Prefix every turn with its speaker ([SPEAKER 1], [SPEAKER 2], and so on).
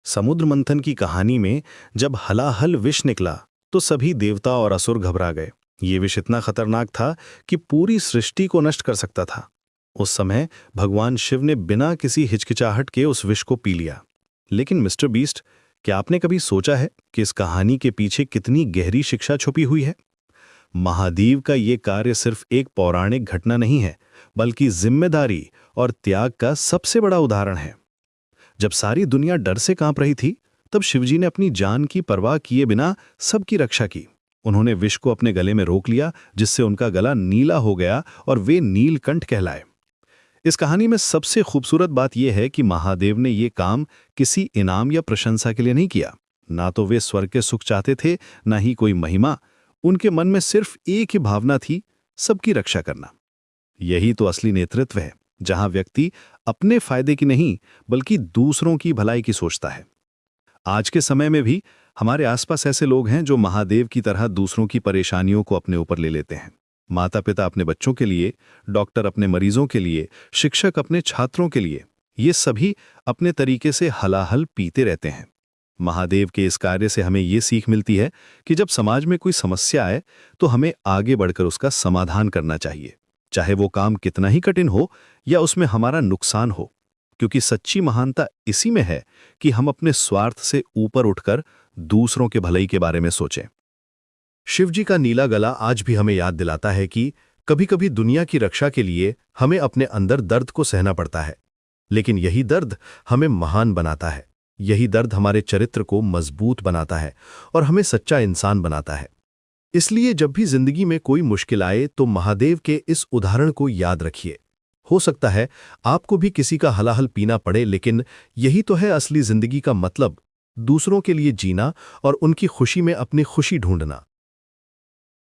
[SPEAKER 1] समुद्र मंथन की कहानी में जब हलाहल विष निकला तो सभी देवता और असुर घबरा गए। ये विष इतना खतरनाक था कि पूरी सृष्टि को नष्ट कर सकता था। उस समय भगवान शिव ने बिना किसी हिचकिचाहट के उस विष को पी लिया। लेकिन मिस्टर बीस्ट, क्या आपने कभी सोचा है कि इस कहानी के पीछे कितनी गहरी शिक्षा छुपी हुई है? महादेव का ये कार्य सिर्फ एक पौराणिक घटना नहीं है, बल्कि जिम्मेदारी और त्याग का सबसे बड़ा उदाहरण है। जब सारी दुनिया डर से कांप रही थी, तब शिवजी ने अपनी जान की परवाह किए बिना सबकी रक्षा की। उन्होंने विष को अपने गले में रोक लिया, जिससे उनका गला नीला हो गया और वे नीलकंठ कहलाए। इस कहानी में सबसे खूबसूरत बात यह है कि महादेव ने ये काम किसी इनाम या प्रशंसा के लिए नहीं किया। ना तो वे स्वर्ग के सुख चाहते थे, ना ही कोई महिमा। उनके मन में सिर्फ एक ही भावना थी, सबकी रक्षा करना। यही तो असली नेतृत्व है, जहां व्यक्ति अपने फायदे की नहीं बल्कि दूसरों की भलाई की सोचता है। आज के समय में भी हमारे आसपास ऐसे लोग हैं जो महादेव की तरह दूसरों की परेशानियों को अपने ऊपर ले लेते हैं। माता पिता अपने बच्चों के लिए, डॉक्टर अपने मरीजों के लिए, शिक्षक अपने छात्रों के लिए, ये सभी अपने तरीके से हलाहल पीते रहते हैं। महादेव के इस कार्य से हमें ये सीख मिलती है कि जब समाज में कोई समस्या आए तो हमें आगे बढ़कर उसका समाधान करना चाहिए, चाहे वो काम कितना ही कठिन हो या उसमें हमारा नुकसान हो। क्योंकि सच्ची महानता इसी में है कि हम अपने स्वार्थ से ऊपर उठकर दूसरों के भलाई के बारे में सोचें। शिवजी का नीला गला आज भी हमें याद दिलाता है कि कभी-कभी दुनिया की रक्षा के लिए हमें अपने अंदर दर्द को सहना पड़ता है, लेकिन यही दर्द हमें महान बनाता है। यही दर्द हमारे चरित्र को मजबूत बनाता है और हमें सच्चा इंसान बनाता है। इसलिए जब भी जिंदगी में कोई मुश्किल आए तो महादेव के इस उदाहरण को याद रखिए। हो सकता है आपको भी किसी का हलाहल पीना पड़े, लेकिन यही तो है असली जिंदगी का मतलब, दूसरों के लिए जीना और उनकी खुशी में अपनी खुशी ढूंढना।